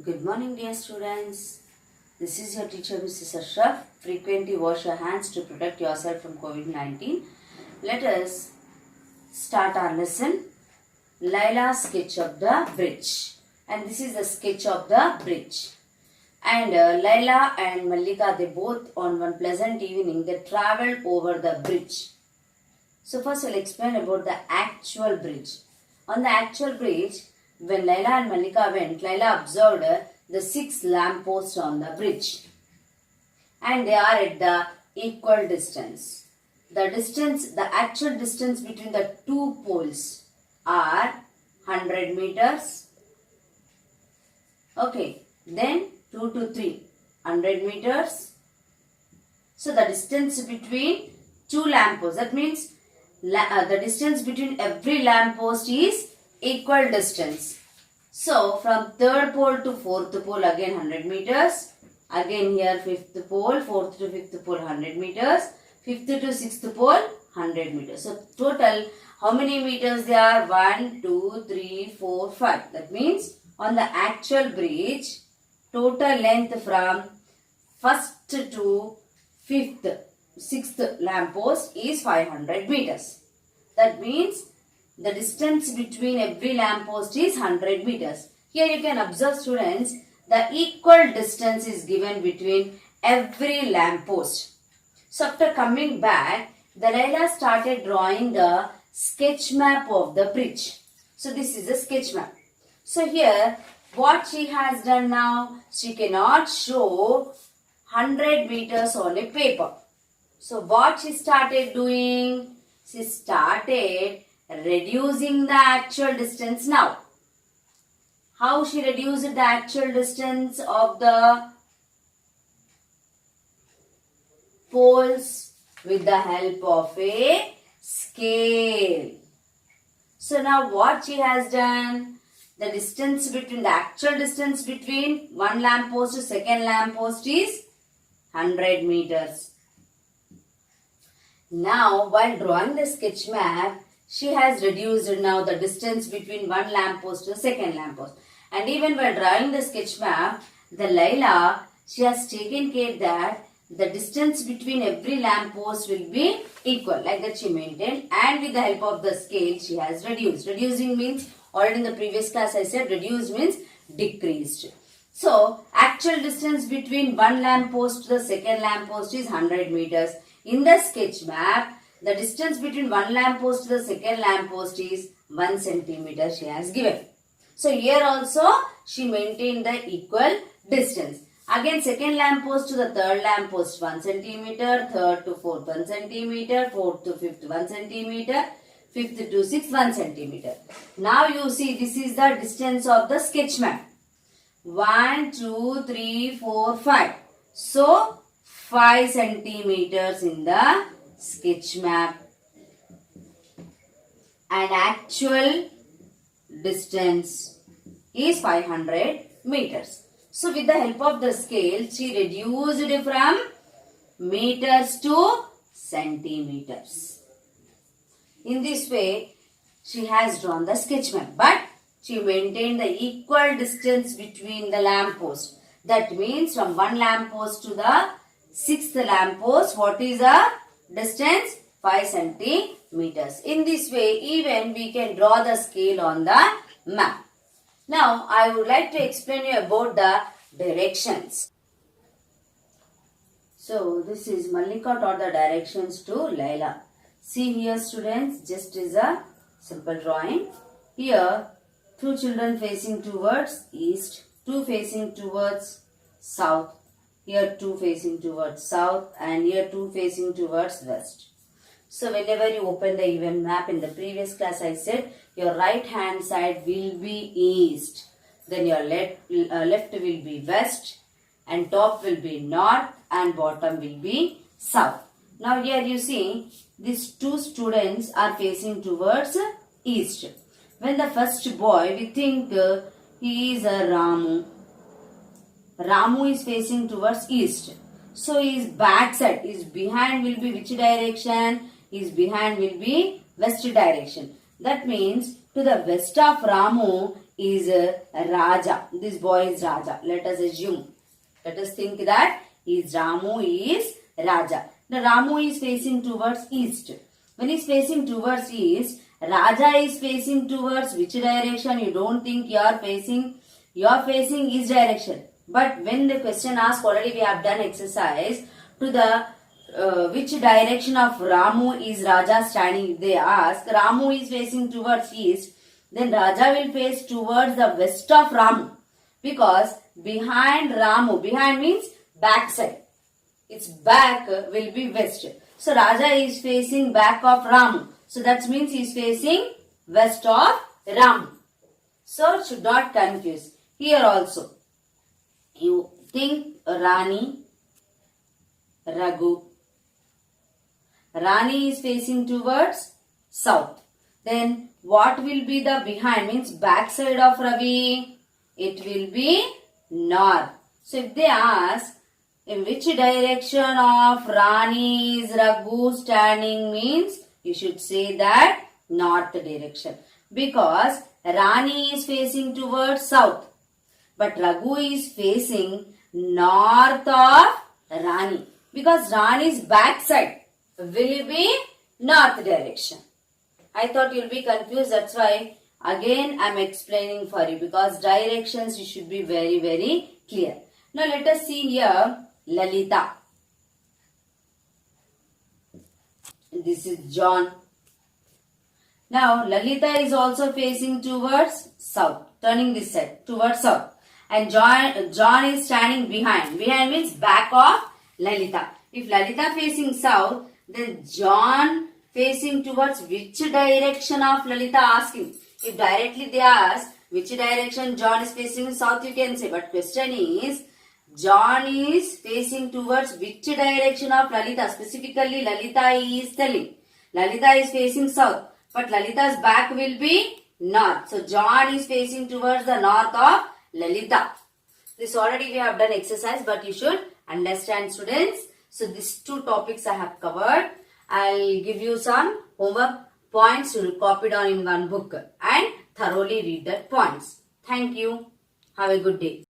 Good morning, dear students. This is your teacher, Mrs. Ashraf. Frequently wash your hands to protect yourself from COVID-19. Let us start our lesson. Layla's sketch of the bridge. And this is the sketch of the bridge. And Layla and Mallika, they both on one pleasant evening, they travelled over the bridge. So first we'll explain about the actual bridge. On the actual bridge, when Layla and Mallika went, Layla observed the 6 lampposts on the bridge. And they are at the equal distance. The actual distance between the two poles are 100 meters. Okay, then 2 to 3, 100 meters. So the distance between two lampposts, that means the distance between every lamppost is equal distance. So from third pole to fourth pole again 100 meters. Again here fifth pole, fourth to fifth pole 100 meters. Fifth to sixth pole 100 meters. So total how many meters there are? 1, 2, 3, 4, 5. That means on the actual bridge total length from first to sixth lamppost is 500 meters. That means the distance between every lamppost is 100 meters. Here you can observe, students, the equal distance is given between every lamppost. So after coming back, the Layla started drawing the sketch map of the bridge. So this is a sketch map. So here what she has done now, she cannot show 100 meters on a paper. So what she started doing? She started reducing the actual distance now. How she reduced the actual distance of the poles? With the help of a scale. So now what she has done? The distance between the actual distance between one lamppost to second lamppost is 100 meters. Now while drawing the sketch map, she has reduced now the distance between one lamppost to the second lamppost. And even while drawing the sketch map, the Layla, she has taken care that the distance between every lamppost will be equal. Like that she maintained. And with the help of the scale, she has reduced. Reducing means, already in the previous class I said, reduced means decreased. So, actual distance between one lamppost to the second lamppost is 100 meters. In the sketch map, the distance between one lamppost to the second lamppost is 1 centimeter she has given. So here also she maintained the equal distance. Again second lamppost to the third lamppost 1 centimeter, third to fourth 1 centimeter, fourth to fifth 1 centimeter, fifth to sixth 1 centimeter. Now you see this is the distance of the sketch map. 1, 2, 3, 4, 5. So 5 centimeters in the sketch map. And actual distance is 500 meters. So with the help of the scale, she reduced from meters to centimeters. In this way, she has drawn the sketch map. But she maintained the equal distance between the lampposts. That means from one lamppost to the sixth lamppost, what is the distance? 5 centimeters. In this way, even we can draw the scale on the map. Now, I would like to explain you about the directions. So, this is Mallika taught the directions to Layla. See here, students, just is a simple drawing. Here, 2 children facing towards east, 2 facing towards south. Here 2 facing towards south and here 2 facing towards west. So whenever you open the event map, in the previous class I said your right hand side will be east. Then your left will be west and top will be north and bottom will be south. Now here you see these 2 students are facing towards east. When the first boy, we think he is a Ramu. Ramu is facing towards east. So his back side, his behind will be which direction? His behind will be west direction. That means to the west of Ramu is Raja. This boy is Raja. Let us assume. Let us think that Ramu is Raja. The Ramu is facing towards east. When he is facing towards east, Raja is facing towards which direction? You don't think you are facing east direction. But when the question asks, already we have done exercise, to the which direction of Ramu is Raja standing? If they ask, Ramu is facing towards east, then Raja will face towards the west of Ramu. Because behind Ramu, behind means back side. Its back will be west. So Raja is facing back of Ramu. So that means he is facing west of Ramu. So should not confuse. Here also, you think Rani, Raghu. Rani is facing towards south. Then what will be the behind? Means back side of Ravi. It will be north. So if they ask, in which direction of Rani is Raghu standing, means you should say that north direction. Because Rani is facing towards south. But Raghu is facing north of Rani. Because Rani's back side will be north direction. I thought you'll be confused. That's why again I am explaining for you. Because directions you should be very, very clear. Now let us see here Lalita. This is John. Now Lalita is also facing towards south. Turning this side towards south. And John is standing behind. Behind means back of Lalita. If Lalita facing south, then John facing towards which direction of Lalita asking? If directly they ask which direction John is facing south, you can say. But question is, John is facing towards which direction of Lalita? Specifically, Lalita is telling. Lalita is facing south. But Lalita's back will be north. So, John is facing towards the north of Lalita. This already we have done exercise, but you should understand, students. So these two topics I have covered. I'll give you some homework points you will copy down in one book and thoroughly read that points. Thank you. Have a good day.